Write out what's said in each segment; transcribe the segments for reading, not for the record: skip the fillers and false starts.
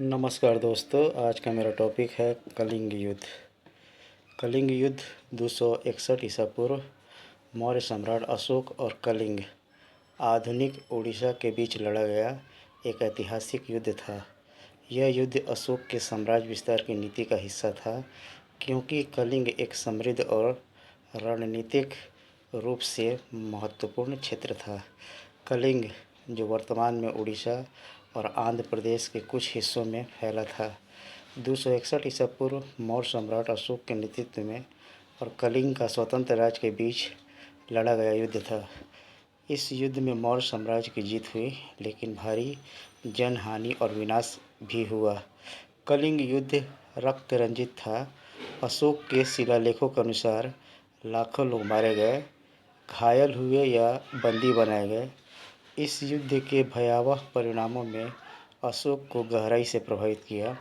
नमस्कार दोस्तों, आज का मेरा टॉपिक है कलिंग युद्ध। कलिंग युद्ध 261 ईसा पूर्व मौर्य सम्राट अशोक और कलिंग आधुनिक उड़ीसा के बीच लड़ा गया एक ऐतिहासिक युद्ध था। यह युद्ध अशोक के साम्राज्य विस्तार की नीति का हिस्सा था, क्योंकि कलिंग एक समृद्ध और रणनीतिक रूप से महत्वपूर्ण क्षेत्र था। कलिंग, जो वर्तमान में उड़ीसा और आंध्र प्रदेश के कुछ हिस्सों में फैला था, 261 ईसा पूर्व मौर्य सम्राट अशोक के नेतृत्व में और कलिंग का स्वतंत्र राज्य के बीच लड़ा गया युद्ध था। इस युद्ध में मौर्य साम्राज्य की जीत हुई, लेकिन भारी जनहानि और विनाश भी हुआ। कलिंग युद्ध रक्त रंजित था। अशोक के शिलालेखों के अनुसार लाखों लोग मारे गए, घायल हुए या बंदी बनाए गए। इस युद्ध के भयावह परिणामों में अशोक को गहराई से प्रभावित किया।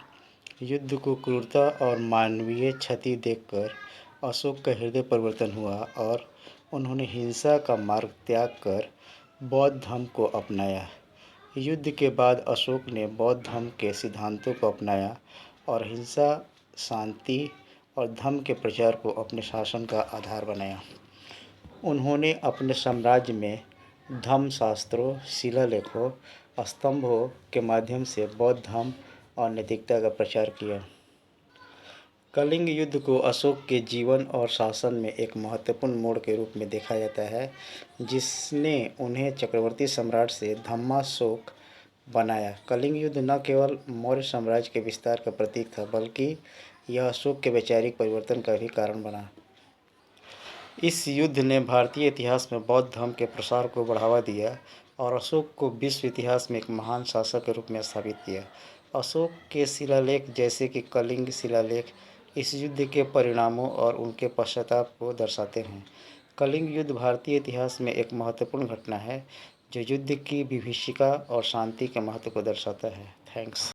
युद्ध को क्रूरता और मानवीय क्षति देखकर अशोक का हृदय परिवर्तन हुआ और उन्होंने हिंसा का मार्ग त्याग कर बौद्ध धर्म को अपनाया। युद्ध के बाद अशोक ने बौद्ध धर्म के सिद्धांतों को अपनाया और हिंसा, शांति और धर्म के प्रचार को अपने शासन का आधार बनाया। उन्होंने अपने साम्राज्य में धर्मशास्त्रों, शिलालेखों, स्तंभों के माध्यम से बौद्ध धर्म और नैतिकता का प्रचार किया। कलिंग युद्ध को अशोक के जीवन और शासन में एक महत्वपूर्ण मोड़ के रूप में देखा जाता है, जिसने उन्हें चक्रवर्ती सम्राट से धर्माशोक बनाया। कलिंग युद्ध न केवल मौर्य साम्राज्य के विस्तार का प्रतीक था, बल्कि यह अशोक के वैचारिक परिवर्तन का भी कारण बना। इस युद्ध ने भारतीय इतिहास में बौद्ध धर्म के प्रसार को बढ़ावा दिया और अशोक को विश्व इतिहास में एक महान शासक के रूप में स्थापित किया। अशोक के शिलालेख, जैसे कि कलिंग शिलालेख, इस युद्ध के परिणामों और उनके पश्चाताप को दर्शाते हैं। कलिंग युद्ध भारतीय इतिहास में एक महत्वपूर्ण घटना है, जो युद्ध की विभीषिका और शांति के महत्व को दर्शाता है। थैंक्स।